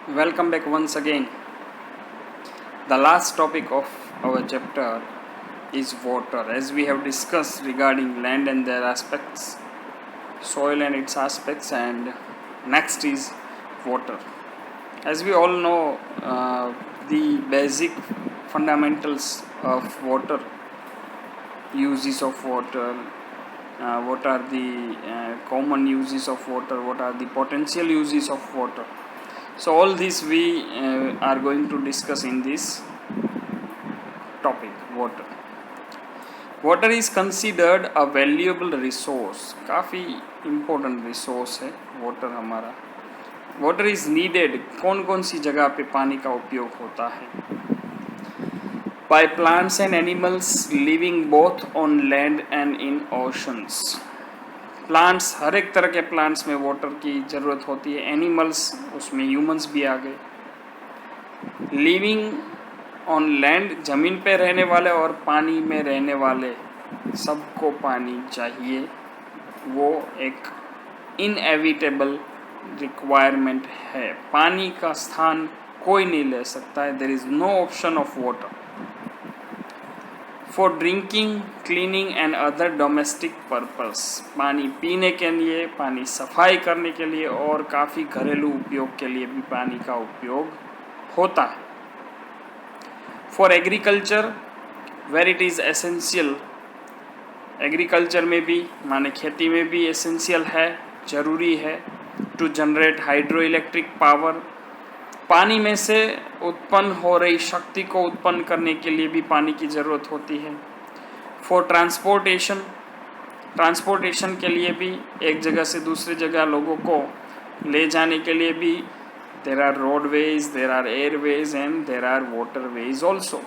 Welcome back once again. The last topic of our chapter is water. As we have discussed regarding land and their aspects, soil and its aspects, and next is water. As we all know, the basic fundamentals of water, uses of water, what are the common uses of water, what are the potential uses of water. So all this we are going to discuss in this topic, water. Water is considered a valuable resource. काफ़ी important resource है water हमारा. Water is needed. कौन कौन सी जगह पे पानी का उपयोग होता है? By plants and animals living both on land and in oceans. Plants, हर एक तरह के प्लांट्स में वाटर की ज़रूरत होती है. एनिमल्स, उसमें ह्यूमंस भी आ गए. लिविंग ऑन लैंड, ज़मीन पे रहने वाले और पानी में रहने वाले सबको पानी चाहिए. वो एक इनएविटेबल रिक्वायरमेंट है. पानी का स्थान कोई नहीं ले सकता है. There is no option of water. For drinking, cleaning and other domestic purpose, पानी पीने के लिए, पानी सफाई करने के लिए और काफ़ी घरेलू उपयोग के लिए भी पानी का उपयोग होता है. For agriculture, where it is essential. Agriculture में भी, माने खेती में भी एसेंशियल है, ज़रूरी है. To generate hydro electric power, पानी में से उत्पन्न हो रही शक्ति को उत्पन्न करने के लिए भी पानी की ज़रूरत होती है. फॉर ट्रांसपोर्टेशन, ट्रांसपोर्टेशन के लिए भी, एक जगह से दूसरी जगह लोगों को ले जाने के लिए भी, there are roadways, there are airways and there are waterways also.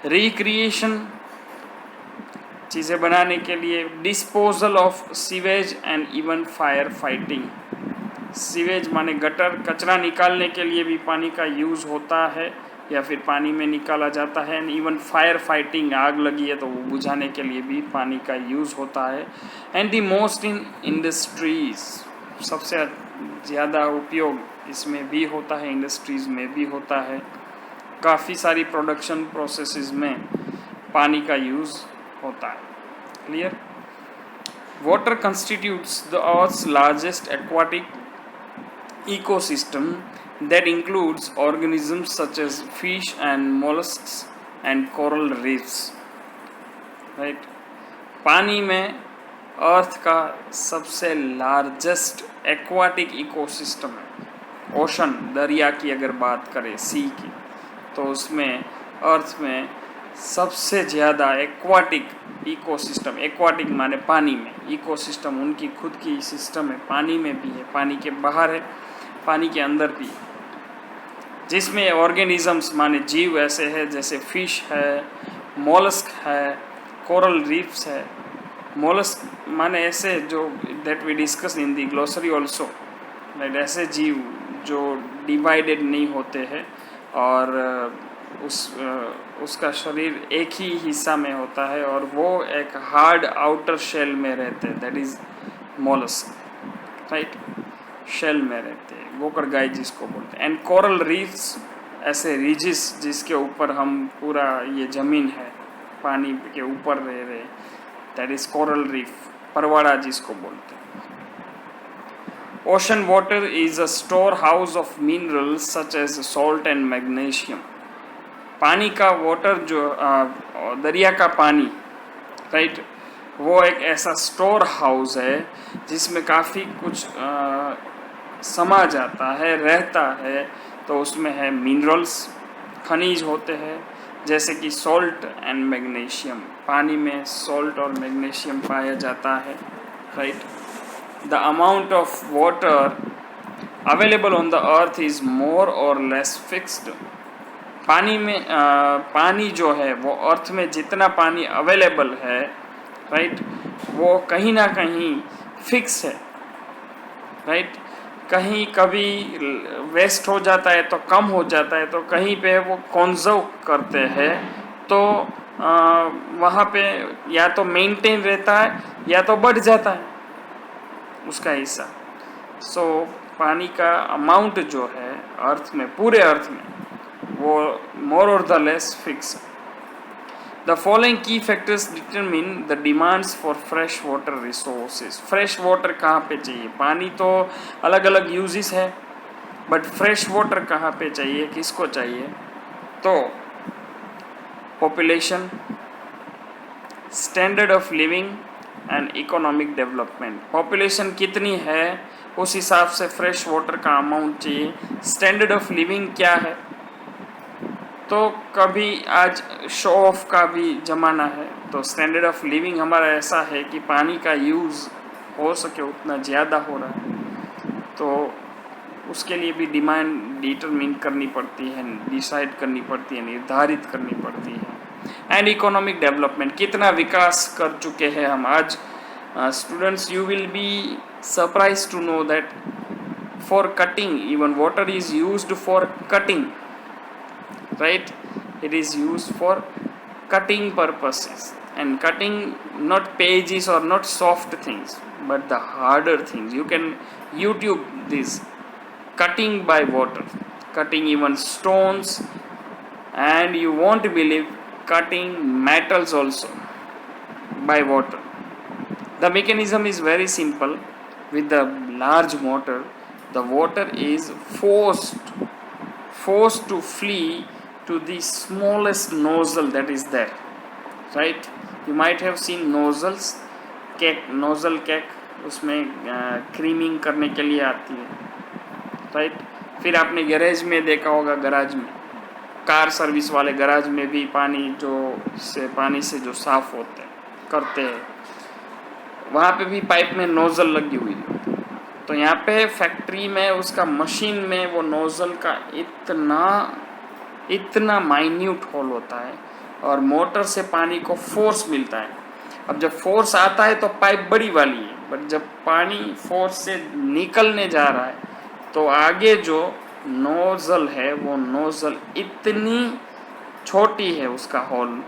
Recreation, चीज़ें बनाने के लिए. Disposal of sewage and even fire fighting. Sewage माने गटर, कचरा निकालने के लिए भी पानी का यूज़ होता है या फिर पानी में निकाला जाता है. एंड इवन फायर फाइटिंग, आग लगी है तो वो बुझाने के लिए भी पानी का यूज़ होता है. And the most in industries, सबसे ज़्यादा उपयोग इसमें भी होता है, इंडस्ट्रीज़ में भी होता है. काफ़ी सारी प्रोडक्शन प्रोसेसेस में पानी का यूज़ होता है. Clear? Water constitutes the earth's largest aquatic ecosystem that includes organisms such as fish and mollusks and coral reefs. Right? पानी में अर्थ का सबसे लार्जेस्ट एक्वाटिक इकोसिस्टम है. ओशन, दरिया की अगर बात करें, सी की, तो उसमें अर्थ में सबसे ज़्यादा एक्वाटिक इकोसिस्टम, एक्वाटिक माने पानी में, इकोसिस्टम उनकी खुद की सिस्टम है. पानी में भी है, पानी के बाहर है, पानी के अंदर भी, जिसमें ऑर्गेनिजम्स माने जीव ऐसे हैं जैसे फिश है, मोलस्क है, कोरल रीफ्स है. मोलस्क माने ऐसे जो that we discuss in the glossary also, ऐसे जीव जो डिवाइडेड नहीं होते हैं और उसका शरीर एक ही हिस्सा में होता है और वो एक हार्ड आउटर शेल में रहते हैं. That is mollusc. Right? Shell में रहते हैं, गोकरगाय जिसको बोलते हैं. एंड कोरल रीफ्स, ऐसे रिजिस जिसके ऊपर हम पूरा, ये ज़मीन है पानी के ऊपर रह रहे, दैट इज़ कोरल रीफ, परवाड़ा जिसको बोलते हैं. Ocean water is a store house of minerals such as salt and magnesium. पानी का वाटर जो दरिया का पानी, राइट, वो एक ऐसा स्टोर हाउस है जिसमें काफ़ी कुछ समा जाता है, रहता है. तो उसमें है मिनरल्स, खनिज होते हैं, जैसे कि सॉल्ट एंड मैग्नीशियम. पानी में सॉल्ट और मैग्नीशियम पाया जाता है. Right? The amount of water available on the earth is more और लेस फिक्स्ड. पानी में पानी जो है वो अर्थ में जितना पानी अवेलेबल है, राइट, वो कहीं ना कहीं फिक्स है. राइट? कहीं कभी वेस्ट हो जाता है तो कम हो जाता है, तो कहीं पे वो कंजर्व करते हैं तो वहाँ पे या तो मेंटेन रहता है या तो बढ़ जाता है उसका हिस्सा. सो पानी का अमाउंट जो है अर्थ में, पूरे अर्थ में, वो मोर और द लेस फिक्स है। The following key factors determine the demands for fresh water resources. Fresh water कहाँ पे चाहिए? पानी तो अलग अलग यूजेस है, बट फ्रेश वाटर कहाँ पे चाहिए, किसको चाहिए? तो population, standard of living and economic development. Population कितनी है उस हिसाब से फ्रेश वाटर का अमाउंट चाहिए। स्टैंडर्ड ऑफ लिविंग क्या है? तो कभी आज शो ऑफ का भी ज़माना है, तो स्टैंडर्ड ऑफ लिविंग हमारा ऐसा है कि पानी का यूज़ हो सके उतना ज़्यादा हो रहा है, तो उसके लिए भी डिमांड डिटरमिन करनी पड़ती है, डिसाइड करनी पड़ती है, निर्धारित करनी पड़ती है। एंड इकोनॉमिक डेवलपमेंट, कितना विकास कर चुके हैं हम आज। Students, you will be surprise to know that for cutting even water is used for cutting, right? It is used for cutting purposes, and cutting not pages or not soft things but the harder things. You can YouTube this cutting by water, cutting even stones, and you won't believe cutting metals also by water. The mechanism is very simple. With the large motor, the water is forced to flee to the smallest nozzle that is there, right? You might have seen nozzles, nozzle cake उसमें creaming करने के लिए आती है, right? फिर आपने garage में देखा होगा, गराज में, कार सर्विस वाले गराज में भी पानी से जो साफ होते हैं, करते हैं, वहाँ पे भी पाइप में नोज़ल लगी हुई है। तो यहाँ पे फैक्ट्री में उसका मशीन में वो नोज़ल का इतना माइन्यूट होल होता है और मोटर से पानी को फोर्स मिलता है। अब जब फोर्स आता है तो पाइप बड़ी वाली है, बट जब पानी फोर्स से निकलने जा रहा है तो आगे जो नोज़ल है वो नोज़ल इतनी छोटी है उसका होल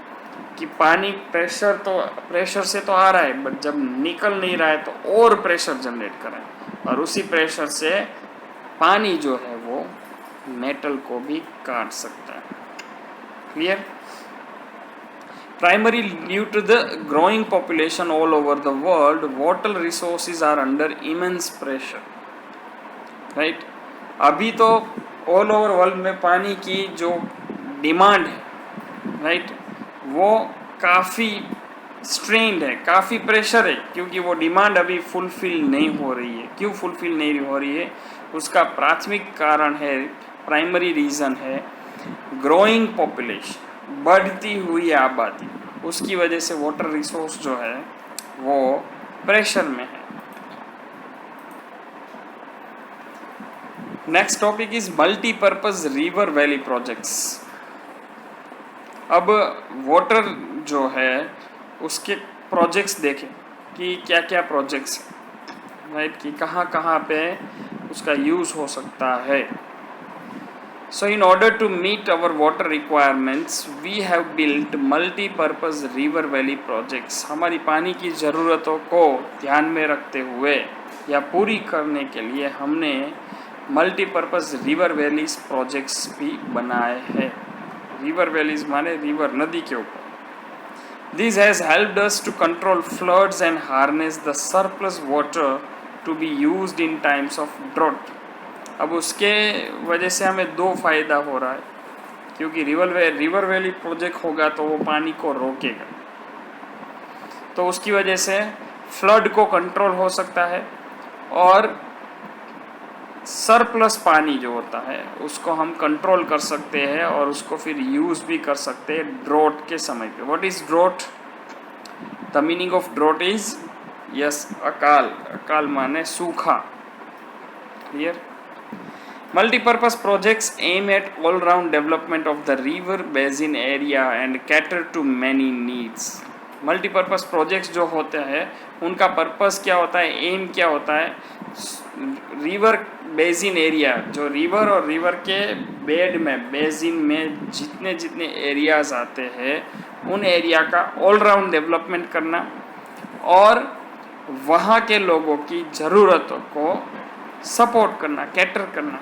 कि पानी प्रेशर से तो आ रहा है, बट जब निकल नहीं रहा है तो और प्रेशर जनरेट कर रहा है, और उसी प्रेशर से पानी जो है वो मेटल को भी काट सकता है। Clear? Primarily due to the growing population all over the world, water resources are under immense pressure, right? अभी तो all over world में पानी की जो डिमांड है, right, वो काफ़ी स्ट्रेंड है, काफ़ी प्रेशर है, क्योंकि वो डिमांड अभी फुलफिल नहीं हो रही है। क्यों फुलफिल नहीं हो रही है? उसका प्राथमिक कारण है, प्राइमरी रीज़न है ग्रोइंग पॉपुलेशन, बढ़ती हुई आबादी। उसकी वजह से वाटर रिसोर्स जो है वो प्रेशर में है। Next topic is multipurpose river valley projects. अब वाटर जो है उसके प्रोजेक्ट्स देखें कि क्या क्या प्रोजेक्ट्स हैं, राइट, कि कहाँ कहाँ पे उसका यूज़ हो सकता है। So in order to meet our water requirements, we have built multi-purpose river valley projects. हमारी पानी की ज़रूरतों को ध्यान में रखते हुए या पूरी करने के लिए हमने मल्टीपर्पज़ रिवर वैलीज प्रोजेक्ट्स भी बनाए हैं। रिवर वैलीज माने रिवर, नदी के ऊपर। This has helped us to control floods and harness the surplus water to be used in times of drought. अब उसके वजह से हमें दो फ़ायदा हो रहा है, क्योंकि रिवर वैली प्रोजेक्ट होगा तो वो पानी को रोकेगा, तो उसकी वजह से फ्लड को कंट्रोल हो सकता है, और सरप्लस पानी जो होता है उसको हम कंट्रोल कर सकते हैं और उसको फिर यूज़ भी कर सकते हैं ड्रॉट के समय पे। What is drought? The meaning of drought is yes अकाल। अकाल माने सूखा। Clear? Multi-purpose projects aim at all-round development of the river basin area and cater to many needs. Multi-purpose projects जो होते हैं उनका पर्पस क्या होता है, एम क्या होता है? रिवर बेसिन एरिया, जो रिवर और रिवर के बेड में, बेसिन में जितने एरियाज आते हैं उन एरिया का ऑल राउंड डेवलपमेंट करना और वहाँ के लोगों की ज़रूरतों को सपोर्ट करना, कैटर करना,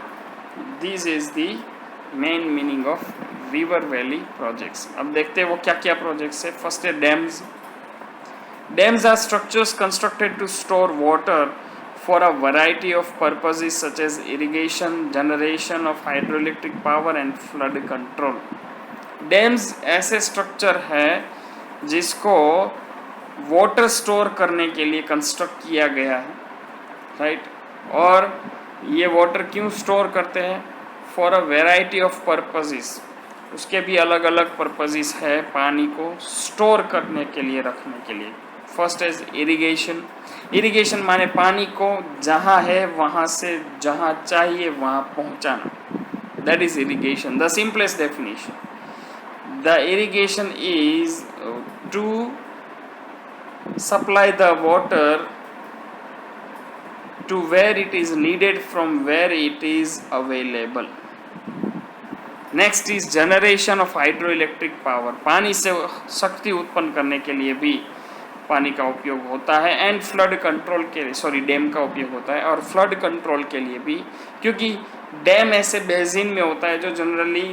this is the main meaning of river valley projects. अब देखते हैं वो क्या क्या प्रोजेक्ट्स है। फर्स्ट है dams. Dams are structures constructed to store water for a variety of purposes such as irrigation, generation of hydroelectric power and flood control. Dams ऐसे structure है जिसको वाटर स्टोर करने के लिए कंस्ट्रक्ट किया गया है, राइट। और ये वाटर क्यों स्टोर करते हैं? For a variety of purposes, उसके भी अलग अलग पर्पसेस है पानी को स्टोर करने के लिए, रखने के लिए। First is irrigation. इरिगेशन माने पानी को जहाँ है वहाँ से जहाँ चाहिए वहाँ पहुँचाना, that is irrigation, the simplest definition. The irrigation is to supply the water to where it is needed from where it is available. Next is generation of hydroelectric power. पानी से शक्ति उत्पन्न करने के लिए भी पानी का उपयोग होता है। एंड फ्लड कंट्रोल के लिए डैम का उपयोग होता है, और फ्लड कंट्रोल के लिए भी, क्योंकि डैम ऐसे बेसिन में होता है जो जनरली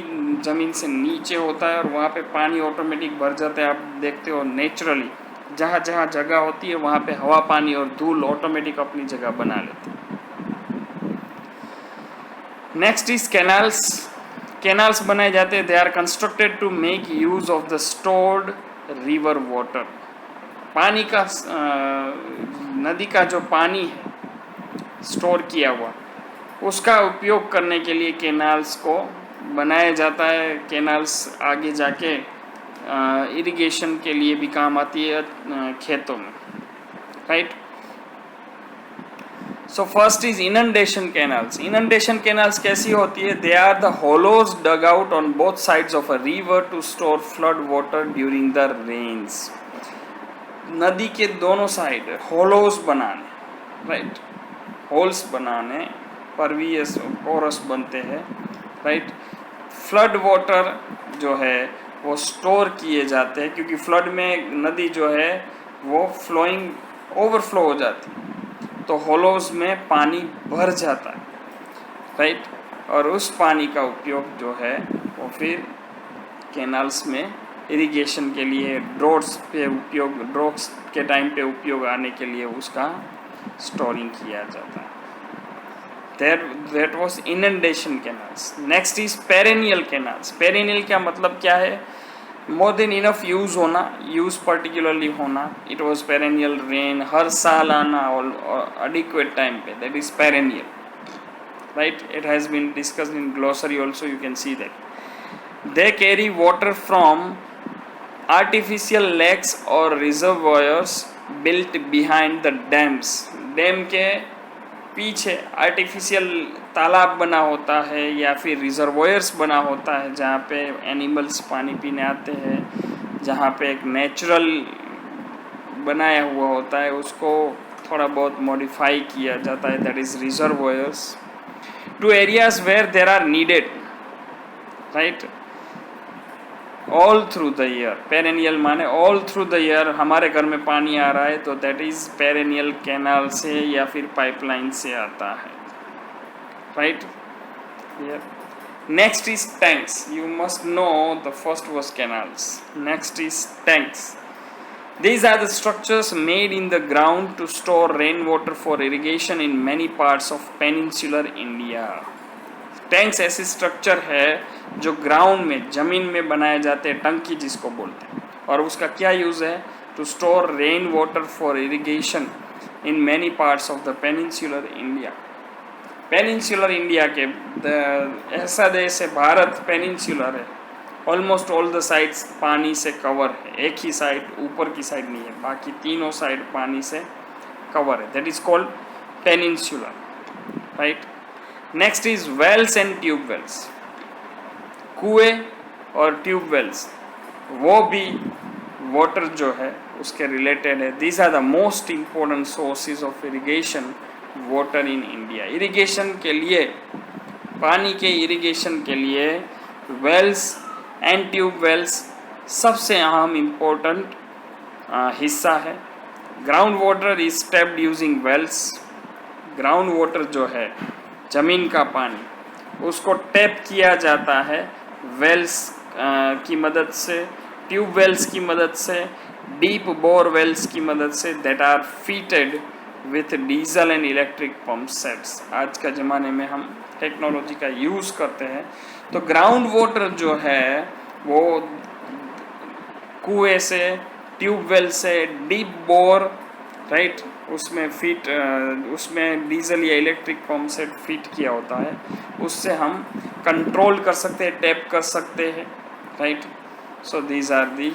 ज़मीन से नीचे होता है और वहाँ पे पानी ऑटोमेटिक भर जाता है। आप देखते हो नेचुरली जहाँ जहाँ जगह होती है वहाँ पे हवा, पानी और धूल ऑटोमेटिक अपनी जगह बना लेते हैं। Next is canals. कैनाल्स बनाए जाते हैं, they are constructed to make use of the stored river water. पानी का नदी का जो पानी है स्टोर किया हुआ, उसका उपयोग करने के लिए कैनाल्स को बनाया जाता है। कैनाल्स आगे जाके इरिगेशन के लिए भी काम आती है खेतों में, right. So first is inundation canals. Inundation canals कैसी होती है? They are the hollows dug out on both sides of a river to store flood water during the rains. नदी के दोनों साइड होलोज बनाने, राइट, होल्स बनाने, परवियस कोरस बनते हैं, राइट। फ्लड वाटर जो है वो स्टोर किए जाते हैं, क्योंकि फ्लड में नदी जो है वो फ्लोइंग ओवरफ्लो हो जाती है, तो होलोज में पानी भर जाता है, राइट। और उस पानी का उपयोग जो है वो फिर कैनाल्स में इरिगेशन के लिए, ड्रोट्स के टाइम पे उपयोग आने के लिए उसका स्टोरिंग किया जाता है। That was inundation canals. Next is perennial canals. Perennial का मतलब क्या है? More than enough use होना, use particularly होना, it was perennial rain, हर साल आना और adequate time पे, that is perennial, right? It has been discussed in glossary also, you can see that. They carry water from artificial lakes or reservoirs built behind the dams. Dam के पीछे artificial तालाब बना होता है या फिर reservoirs बना होता है जहाँ पे एनिमल्स पानी पीने आते हैं, जहाँ पे एक नेचुरल बनाया हुआ होता है उसको थोड़ा बहुत मॉडिफाई किया जाता है, that is reservoirs. To areas where there are needed, right, all through the year. Perennial माने ऑल थ्रू द ईयर हमारे घर में पानी आ रहा है तो दैट इज पेरेनियल कैनाल से या फिर पाइपलाइन से आता है, right. Next is tanks. You must know the first was canals, next is tanks. These are the structures made in the ground to store rainwater for irrigation in many parts of peninsular India. Tanks ऐसे structure है जो ground में, ज़मीन में बनाए जाते हैं, टंकी जिसको बोलते हैं, और उसका क्या यूज़ है? To store rain water for irrigation in many parts of the peninsular India. Peninsular India के ऐसा देश है, भारत पेनिनसुलर है, ऑलमोस्ट ऑल द साइड्स पानी से कवर है, एक ही साइड ऊपर की साइड नहीं है, बाकी तीनों साइड पानी से कवर है, that is called peninsular, right. Next is wells and tube wells. कुएं और ट्यूब वेल्स वो भी वाटर जो है उसके रिलेटेड है। These are the most important sources of irrigation water in India. इरिगेशन के लिए, पानी के इरिगेशन के लिए वेल्स एंड ट्यूब वेल्स सबसे अहम इम्पोर्टेंट हिस्सा है। Ground water is tapped using wells. Ground water जो है ज़मीन का पानी उसको टैप किया जाता है वेल्स की मदद से, ट्यूब वेल्स की मदद से, डीप बोर वेल्स की मदद से, that are fitted with diesel and electric pump sets. आज का ज़माने में हम टेक्नोलॉजी का यूज़ करते हैं। तो ग्राउंड वाटर जो है वो कुएं से, ट्यूब वेल से, डीप बोर, राइट, उसमें डीजल या इलेक्ट्रिक पंप सेट फिट किया होता है, उससे हम कंट्रोल कर सकते हैं, टैप कर सकते हैं, right. So these are the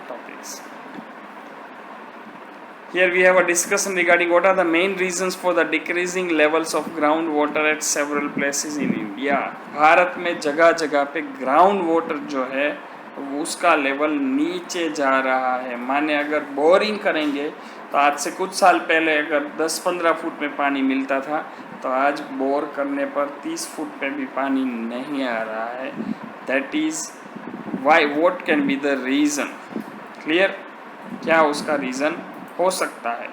topics. Here we have a discussion regarding what are the main reasons for the decreasing levels of groundwater at several places in India। Bharat में जगह जगह पे ग्राउंड वाटर जो है उसका लेवल नीचे जा रहा है। माने अगर बोरिंग करेंगे तो आज से कुछ साल पहले अगर 10-15 फुट में पानी मिलता था, तो आज बोर करने पर 30 फुट पे भी पानी नहीं आ रहा है। That is why, what can be the reason? Clear, क्या उसका रीज़न हो सकता है?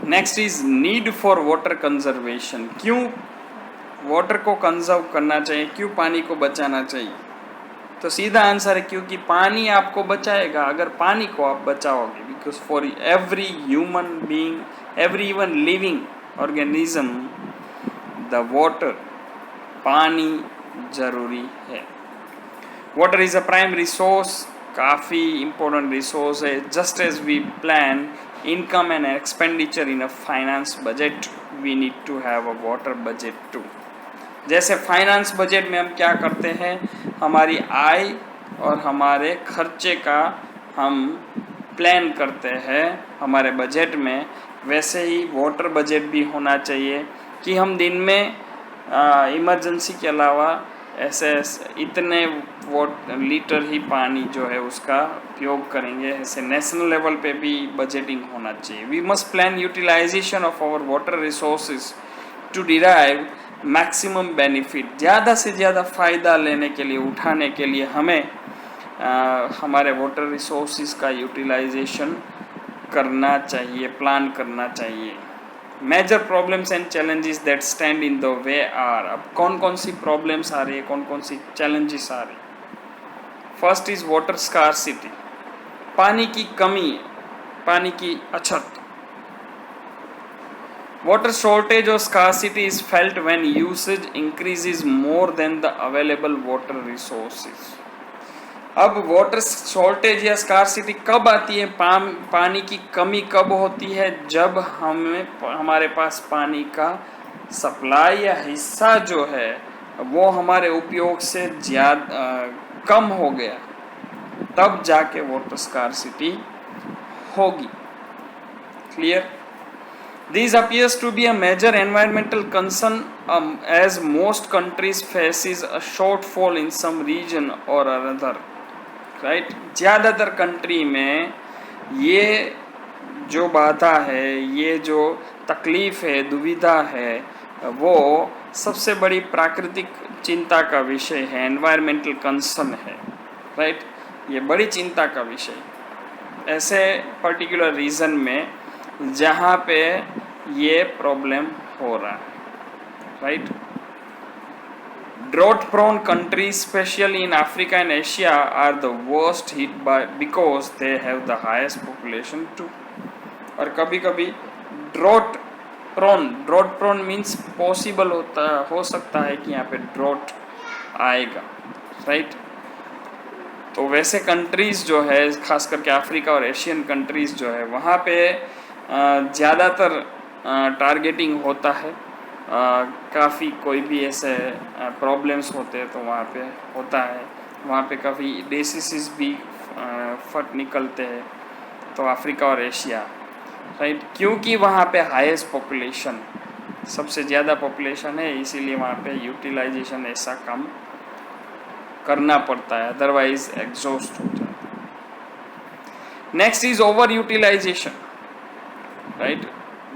Next is need for water conservation. क्यों वाटर को कंजर्व करना चाहिए, क्यों पानी को बचाना चाहिए? तो सीधा आंसर है क्योंकि पानी आपको बचाएगा अगर पानी को आप बचाओगे। Because for every human being, every even living organism, the water, पानी जरूरी है। Water is a prime resource, काफ़ी इम्पोर्टेंट रिसोर्स है। Just as we plan income and expenditure in a finance budget, we need to have a water budget too. जैसे finance budget में हम क्या करते हैं, हमारी आय और हमारे खर्चे का हम प्लान करते हैं हमारे बजट में, वैसे ही वाटर बजट भी होना चाहिए कि हम दिन में इमरजेंसी के अलावा ऐसे इतने लीटर ही पानी जो है उसका उपयोग करेंगे। ऐसे नेशनल लेवल पे भी बजटिंग होना चाहिए। We must plan utilisation of our water resources to derive maximum benefit. ज़्यादा से ज़्यादा फ़ायदा लेने के लिए, उठाने के लिए हमें हमारे वाटर रिसोर्सेज का यूटिलाइजेशन करना चाहिए, प्लान करना चाहिए। Major problems and challenges that stand in the way are. अब कौन कौन सी प्रॉब्लम्स आ रही है, कौन कौन सी चैलेंजेस आ रही है? फर्स्ट इज वाटर स्कार्सिटी, पानी की कमी, पानी की अछत। वाटर शॉर्टेज और scarcity is felt when usage increases more than the available water resources. अब वाटर शॉर्टेज या स्कार्सिटी कब आती है, पानी की कमी कब होती है? जब हमारे पास पानी का सप्लाई या हिस्सा जो है वो हमारे उपयोग से ज़्यादा कम हो गया, तब जाके वाटर स्कार्सिटी होगी। Clear? This appears to be a major environmental concern as most countries faces a shortfall in some region or another. Right, ज़्यादातर कंट्री में ये जो बाधा है, ये जो तकलीफ़ है, दुविधा है, वो सबसे बड़ी प्राकृतिक चिंता का विषय है, एनवायरमेंटल कंसर्न है, राइट। ये बड़ी चिंता का विषय ऐसे पर्टिकुलर रीज़न में जहाँ पे ये प्रॉब्लम हो रहा है, right. Drought prone countries, especially in Africa and Asia, are the worst hit by because they have the highest population too. और कभी कभी ड्रॉट प्रोन मीन्स पॉसिबल हो सकता है कि यहाँ पे ड्रॉट आएगा, राइट। तो वैसे कंट्रीज़ जो है, खास करके अफ्रीका और एशियन कंट्रीज़ जो है, वहाँ पे ज़्यादातर टारगेटिंग होता है। काफ़ी कोई भी ऐसे प्रॉब्लम्स होते हैं तो वहाँ पे होता है, वहाँ पे काफ़ी डिसीज़ भी फट निकलते हैं। तो अफ्रीका और एशिया, राइट, क्योंकि वहाँ पे हाईएस्ट पॉपुलेशन, सबसे ज़्यादा पॉपुलेशन है, इसीलिए वहाँ पे यूटिलाइजेशन ऐसा काम करना पड़ता है, अदरवाइज एग्जॉस्ट हो जाता है। Next is over utilisation, right.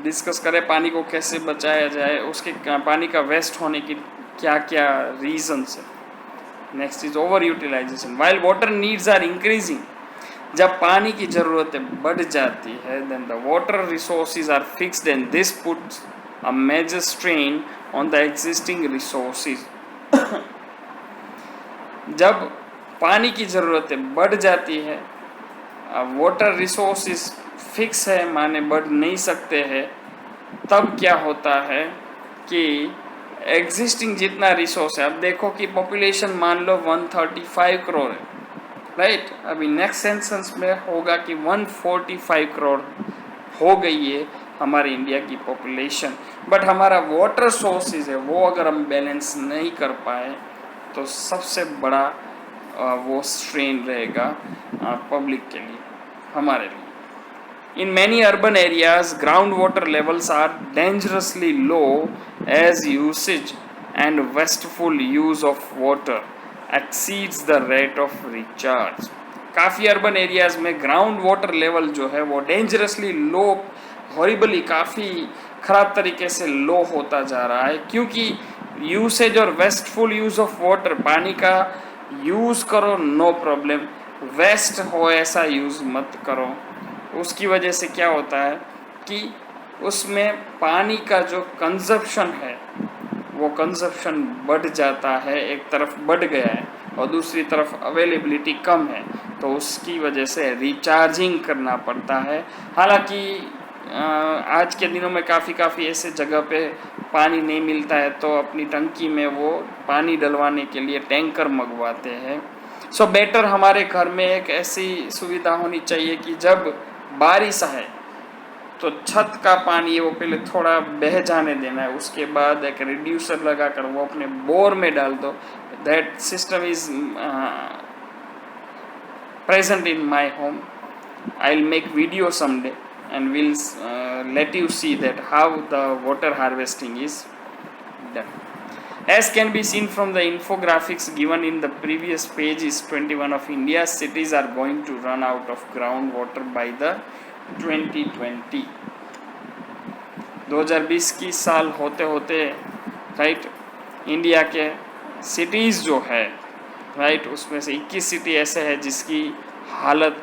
Discuss करें पानी को कैसे बचाया जाए, उसके पानी का वेस्ट होने की क्या क्या रीजंस है। Next is over utilisation. While water needs are increasing, जब पानी की ज़रूरतें बढ़ जाती है then the water resources are fixed and this puts a major strain on the existing resources. जब पानी की ज़रूरतें बढ़ जाती है, वाटर रिसोर्सेज फिक्स है माने बढ़ नहीं सकते हैं, तब क्या होता है कि एग्जिस्टिंग जितना रिसोर्स है, अब देखो कि पॉपुलेशन मान लो 135 करोड़ है, राइट। अभी नेक्स्ट सेंसस में होगा कि 145 करोड़ हो गई है हमारे इंडिया की पॉपुलेशन, बट हमारा वाटर सोर्सेज है वो अगर हम बैलेंस नहीं कर पाए तो सबसे बड़ा वो स्ट्रेन रहेगा पब्लिक के लिए, हमारे लिए। In many urban areas, groundwater levels are dangerously low as usage and wasteful use of water exceeds the rate of recharge. काफ़ी अर्बन एरियाज में ग्राउंड वाटर लेवल जो है वो डेंजरसली लो, हॉरिबली काफ़ी ख़राब तरीके से लो होता जा रहा है, क्योंकि यूसेज और वेस्टफुल यूज़ ऑफ वाटर, पानी का यूज़ करो नो प्रॉब्लम, वेस्ट हो ऐसा यूज़ मत करो। उसकी वजह से क्या होता है कि उसमें पानी का जो कंजप्शन है वो कंजप्शन बढ़ जाता है, एक तरफ बढ़ गया है और दूसरी तरफ अवेलेबिलिटी कम है, तो उसकी वजह से रिचार्जिंग करना पड़ता है। हालांकि आज के दिनों में काफ़ी ऐसे जगह पे पानी नहीं मिलता है तो अपनी टंकी में वो पानी डलवाने के लिए टैंकर मंगवाते हैं। सो बेटर हमारे घर में एक ऐसी सुविधा होनी चाहिए कि जब बारिश है तो छत का पानी वो पहले थोड़ा बह जाने देना है, उसके बाद एक रिड्यूसर लगाकर वो अपने बोर में डाल दो। That system is present in my home. I'll make video someday and we'll let you see that how the water harvesting is done. As can be seen from the infographics given in the previous pages 21 of India's cities are going to run out of groundwater by the 2020. 2020 की साल होते होते right India के cities जो है right उसमें से 21 city ऐसे है जिसकी हालत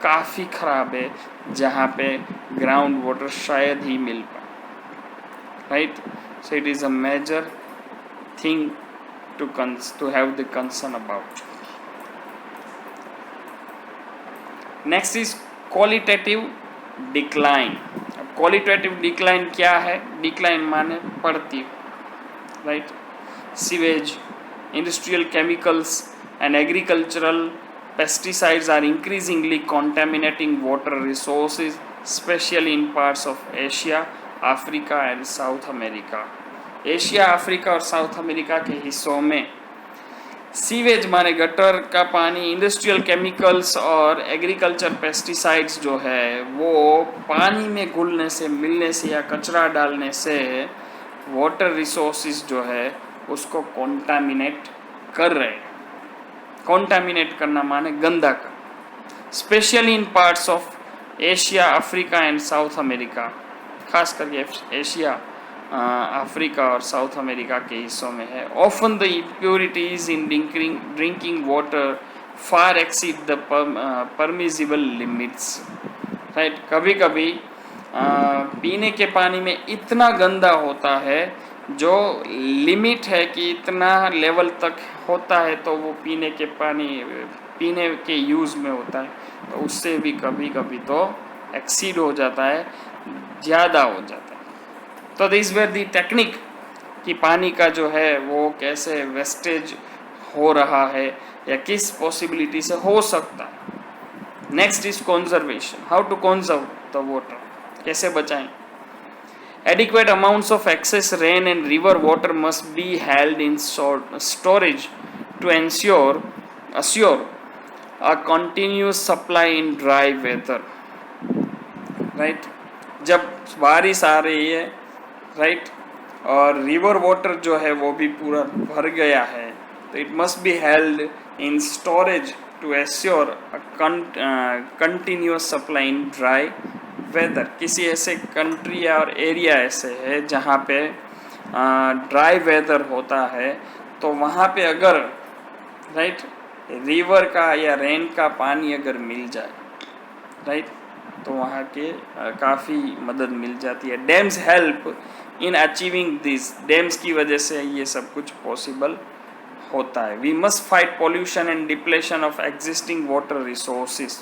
काफ़ी ख़राब है, जहाँ पे ग्राउंड वाटर शायद ही मिल पाए, right. So it is a major thing to have the concern about. Next is qualitative decline. अब qualitative decline क्या है? Decline माने बढ़ती, right? Sewage, industrial chemicals and agricultural pesticides are increasingly contaminating water resources, especially in parts of Asia, Africa and South America. Asia, Africa और south America के हिस्सों में sewage माने गटर का पानी, इंडस्ट्रियल केमिकल्स और एग्रीकल्चर पेस्टिसाइड्स जो है वो पानी में घुलने से, मिलने से या कचरा डालने से वाटर रिसोर्सेज जो है उसको कॉन्टामिनेट कर रहे हैं। कॉन्टामिनेट करना माने गंदा करना, specially in parts of Asia, Africa and south America. खास करके एशिया, अफ्रीका और साउथ अमेरिका के हिस्सों में है। Often the impurities in drinking water far exceed the permissible limits, right. कभी कभी पीने के पानी में इतना गंदा होता है जो लिमिट है कि इतना लेवल तक होता है तो वो पीने के यूज़ में होता है, तो उससे भी कभी कभी तो एक्सीड हो जाता है, ज़्यादा हो जाता है। तो दिस वेर दी टेक्निक कि पानी का जो है वो कैसे वेस्टेज हो रहा है या किस पॉसिबिलिटी से हो सकता है। Next is conservation, how to conserve the water, कैसे बचाएं। Adequate amounts of excess rain and river water must be held in storage to ensure a continuous supply in dry weather, right. जब बारिश आ रही है राइट और river water जो है वो भी पूरा भर गया है तो it must be held in storage to assure continuous supply in dry weather. किसी ऐसे कंट्री और एरिया ऐसे है जहाँ पे ड्राई वेदर होता है तो वहाँ पे अगर राइट रिवर का या रेन का पानी अगर मिल जाए राइट। तो वहाँ के काफ़ी मदद मिल जाती है। Dams help in achieving this, dams की वजह से ये सब कुछ पॉसिबल होता है। We must fight pollution and depletion of existing water resources,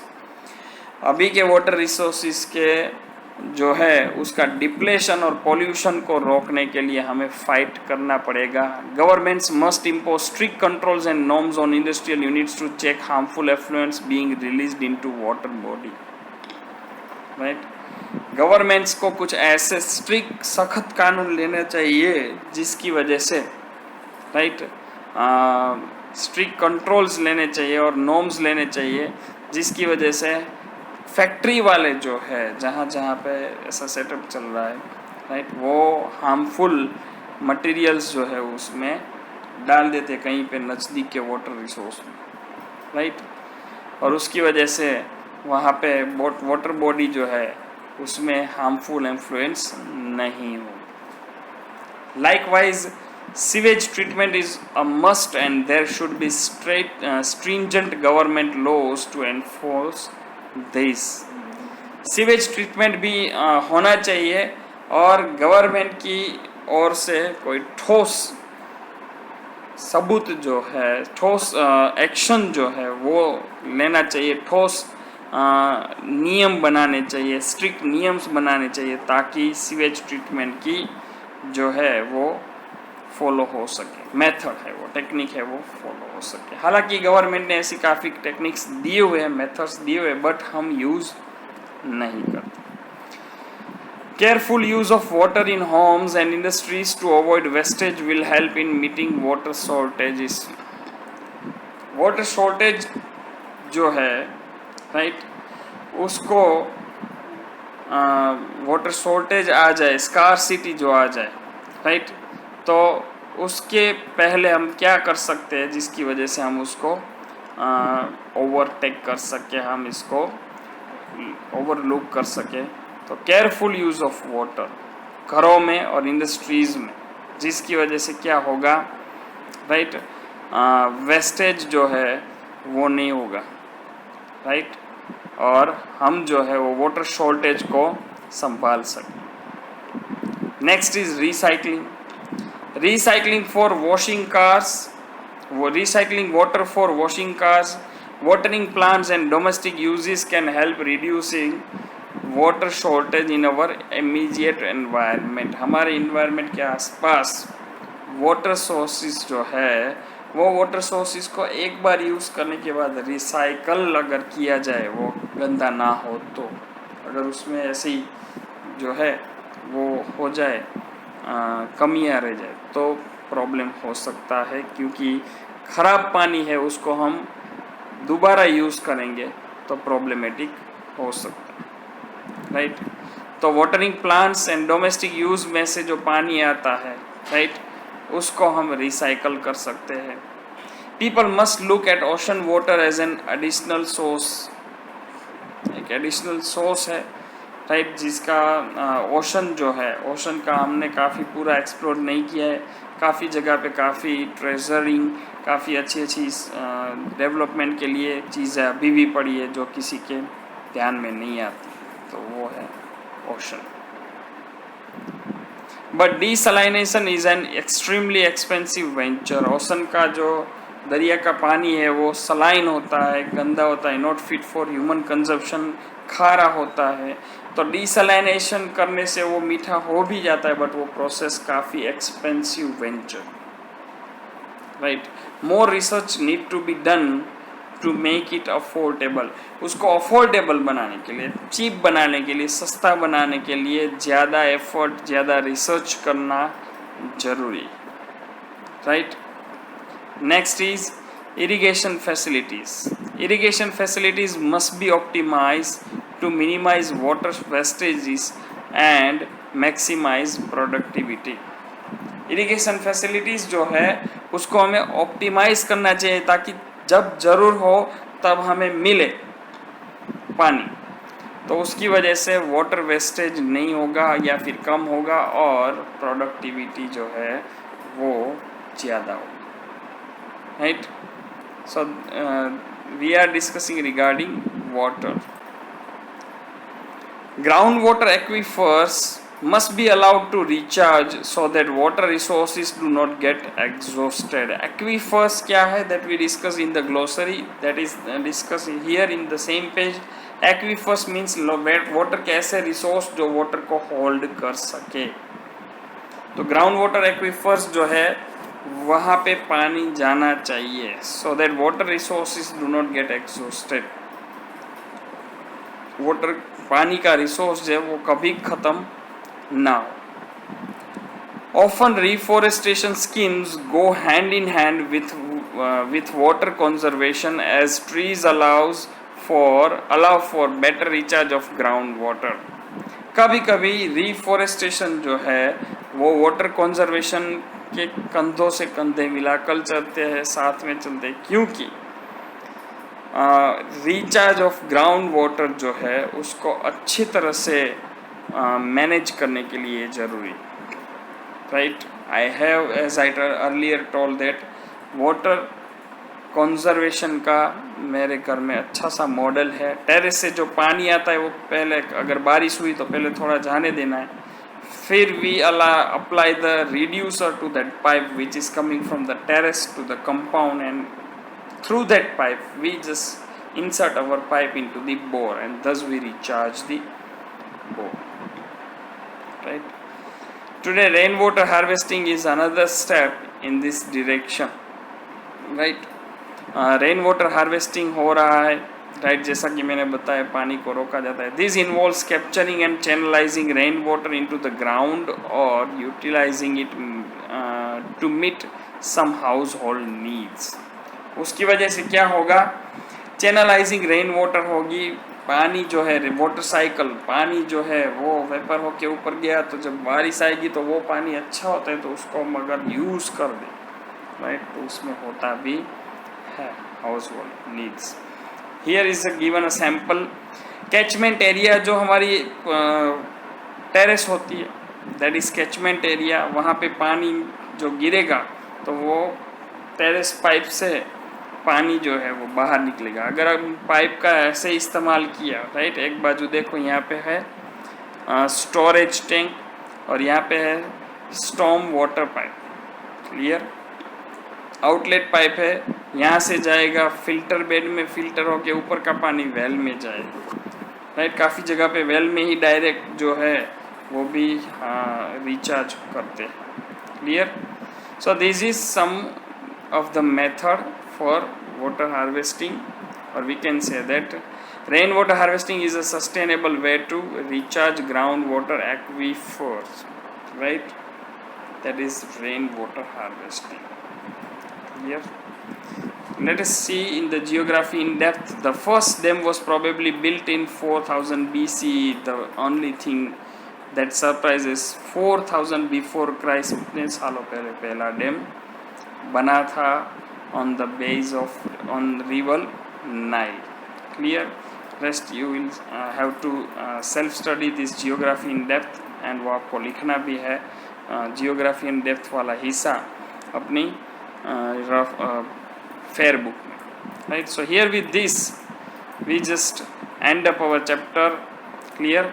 अभी के वाटर रिसोर्सेज के जो है उसका डिप्लेशन और पॉल्यूशन को रोकने के लिए हमें फाइट करना पड़ेगा। Governments must impose strict controls and norms on industrial units to check harmful effluents being released into water body, right. Governments को कुछ ऐसे स्ट्रिक्ट सख्त कानून लेने चाहिए जिसकी वजह से, राइट, स्ट्रिक्ट कंट्रोल्स लेने चाहिए और नॉर्म्स लेने चाहिए जिसकी वजह से फैक्ट्री वाले जो है जहाँ जहाँ पे ऐसा सेटअप चल रहा है, राइट, वो हार्मफुल मटेरियल्स जो है उसमें डाल देते कहीं पे नज़दीक के वाटर रिसोर्स में, राइट, और उसकी वजह से वहाँ पे वाटर बॉडी जो है उसमें हार्मफुल इन्फ्लुएंस नहीं हो। Likewise sewage treatment is a must and there should be stringent government laws to enforce this. Sewage treatment भी होना चाहिए और गवर्नमेंट की ओर से कोई ठोस सबूत जो है, ठोस एक्शन जो है वो लेना चाहिए, ठोस नियम बनाने चाहिए, स्ट्रिक्ट नियम्स बनाने चाहिए ताकि सीवेज ट्रीटमेंट की जो है वो फॉलो हो सके, मेथड है वो, टेक्निक है वो फॉलो हो सके। हालांकि गवर्नमेंट ने ऐसी काफ़ी टेक्निक्स दिए हुए हैं, मेथड्स दिए हुए, बट हम यूज़ नहीं करते। Careful use of water in homes and industries to avoid wastage will help in meeting water shortages. Water shortage जो है, राइट, उसको वाटर शॉर्टेज आ जाए, स्कार्सिटी जो आ जाए, राइट, तो उसके पहले हम क्या कर सकते हैं जिसकी वजह से हम उसको ओवरटेक कर सके, हम इसको ओवरलुक कर सके। तो केयरफुल यूज़ ऑफ वाटर घरों में और इंडस्ट्रीज़ में, जिसकी वजह से क्या होगा, राइट, वेस्टेज जो है वो नहीं होगा, राइट, और हम जो है वो वाटर शॉर्टेज को संभाल सकें। Next is recycling. Recycling for washing cars, वो recycling water for washing cars, watering plants and domestic uses can help reducing water shortage in our immediate environment। हमारे environment के आसपास वाटर सोर्सेज जो है वो वाटर सोर्सेज को एक बार use करने के बाद रिसाइकल अगर किया जाए, वो गंदा ना हो, तो अगर उसमें ऐसी जो है वो हो जाए, कमियाँ रह जाए, तो प्रॉब्लम हो सकता है, क्योंकि ख़राब पानी है उसको हम दोबारा यूज़ करेंगे तो प्रॉब्लमेटिक हो सकता है, राइट। तो watering plants and domestic use में से जो पानी आता है, राइट, उसको हम रिसाइकल कर सकते हैं। People must look at ocean water as an additional source, एक एडिशनल सोर्स है, राइट, जिसका ओशन जो है, ओशन का हमने काफ़ी पूरा एक्सप्लोर नहीं किया है, काफ़ी जगह पे काफ़ी ट्रेजरिंग, काफ़ी अच्छी अच्छी डेवलपमेंट के लिए चीज़ें अभी भी पड़ी है जो किसी के ध्यान में नहीं आती, तो वो है ocean. But desalination is an extremely expensive venture. Ocean का जो दरिया का पानी है वो सलाइन होता है, गंदा होता है, not fit for human consumption, खारा होता है। तो डीसलाइनेशन करने से वो मीठा हो भी जाता है, बट वो प्रोसेस काफ़ी expensive venture, right. More research need to be done to make it affordable. उसको अफोर्डेबल बनाने के लिए, चीप बनाने के लिए, सस्ता बनाने के लिए ज़्यादा एफर्ट, ज़्यादा रिसर्च करना जरूरी, right. Next is irrigation facilities. Irrigation facilities must be optimised to minimize water wastages and maximize productivity। Irrigation facilities जो है उसको हमें ऑप्टिमाइज करना चाहिए ताकि जब ज़रूर हो तब हमें मिले पानी, तो उसकी वजह से वाटर वेस्टेज नहीं होगा या फिर कम होगा और प्रोडक्टिविटी जो है वो ज़्यादा होगी, right. So we are discussing regarding water. Groundwater aquifers must be allowed to recharge so that water resources do not get exhausted. Aquifers क्या है, that we discuss in the glossary, that is discussed here in the same page. Aquifers means water के ऐसे resource जो water को hold कर सके. तो ground water aquifers जो है वहाँ पे पानी जाना चाहिए so that water resources do not get exhausted. Water पानी का रिसोर्स जो है वो कभी खत्म ना हो. Often reforestation schemes go hand in hand with water conservation as trees allow for better recharge of groundwater. कभी कभी रिफॉरेस्टेशन जो है वो वाटर कंजर्वेशन के कंधों से कंधे मिलाकर चलते हैं, साथ में चलते हैं, क्योंकि रिचार्ज ऑफ ग्राउंड वाटर जो है उसको अच्छी तरह से मैनेज करने के लिए ज़रूरी. Right, I have as I earlier told that water conservation का मेरे घर में अच्छा सा मॉडल है. टेरेस से जो पानी आता है वो पहले, अगर बारिश हुई तो पहले थोड़ा जाने देना है, फिर we apply the reducer to that pipe which is coming from the terrace to the compound, and through that pipe we just insert our pipe into the bore and thus we recharge the bore. Right, today rainwater harvesting is another step in this direction. Right, rainwater harvesting हो रहा है. Right, जैसा कि मैंने बताया पानी को रोका जाता है. This involves capturing and channelising rain water into the ground और utilising it to meet some household needs. उसकी वजह से क्या होगा, चैनलाइजिंग रेन वाटर होगी. पानी जो है वाटर साइकिल, पानी जो है वो वेपर होके ऊपर गया, तो जब बारिश आएगी तो वो पानी अच्छा होता है तो उसको हम अगर यूज़ कर दें, राइट, तो उसमें होता भी है house hold needs. Here is given a sample. Catchment area जो हमारी टेरेस होती है, दैट इज कैचमेंट एरिया. वहाँ पे पानी जो गिरेगा तो वो टेरेस पाइप से पानी जो है वो बाहर निकलेगा. अगर हम पाइप का ऐसे इस्तेमाल किया, राइट, एक बाजू देखो यहाँ पे है स्टोरेज टैंक और यहाँ पे है storm water pipe. Clear, outlet pipe है, यहाँ से जाएगा फिल्टर बेड में, फिल्टर होके ऊपर का पानी वेल में जाएगा. राइट, काफ़ी जगह पे वेल में ही डायरेक्ट जो है वो भी रिचार्ज करते हैं. Clear, so this is some of the method for water harvesting, or we can say that rainwater harvesting is a sustainable way to recharge groundwater aquifers. Right, that is rainwater harvesting. Here let us see in the geography in depth. The first dam was probably built in 4000 BC. The only thing that surprises, 4000 before Christ, इतने सालों पहले पहला dam बना था on the base of on river Nile. Clear, rest you will have to self study this geography in depth, and वो आपको लिखना भी है geography in depth वाला हिस्सा अपनी फेयर बुक में. Right, so here with this we just end up our chapter. Clear,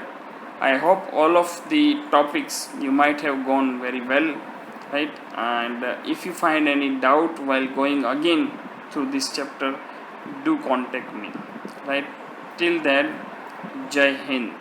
I hope all of the topics you might have gone very well. Right, and if you find any doubt while going again through this chapter, do contact me. Right, till then, Jai Hind.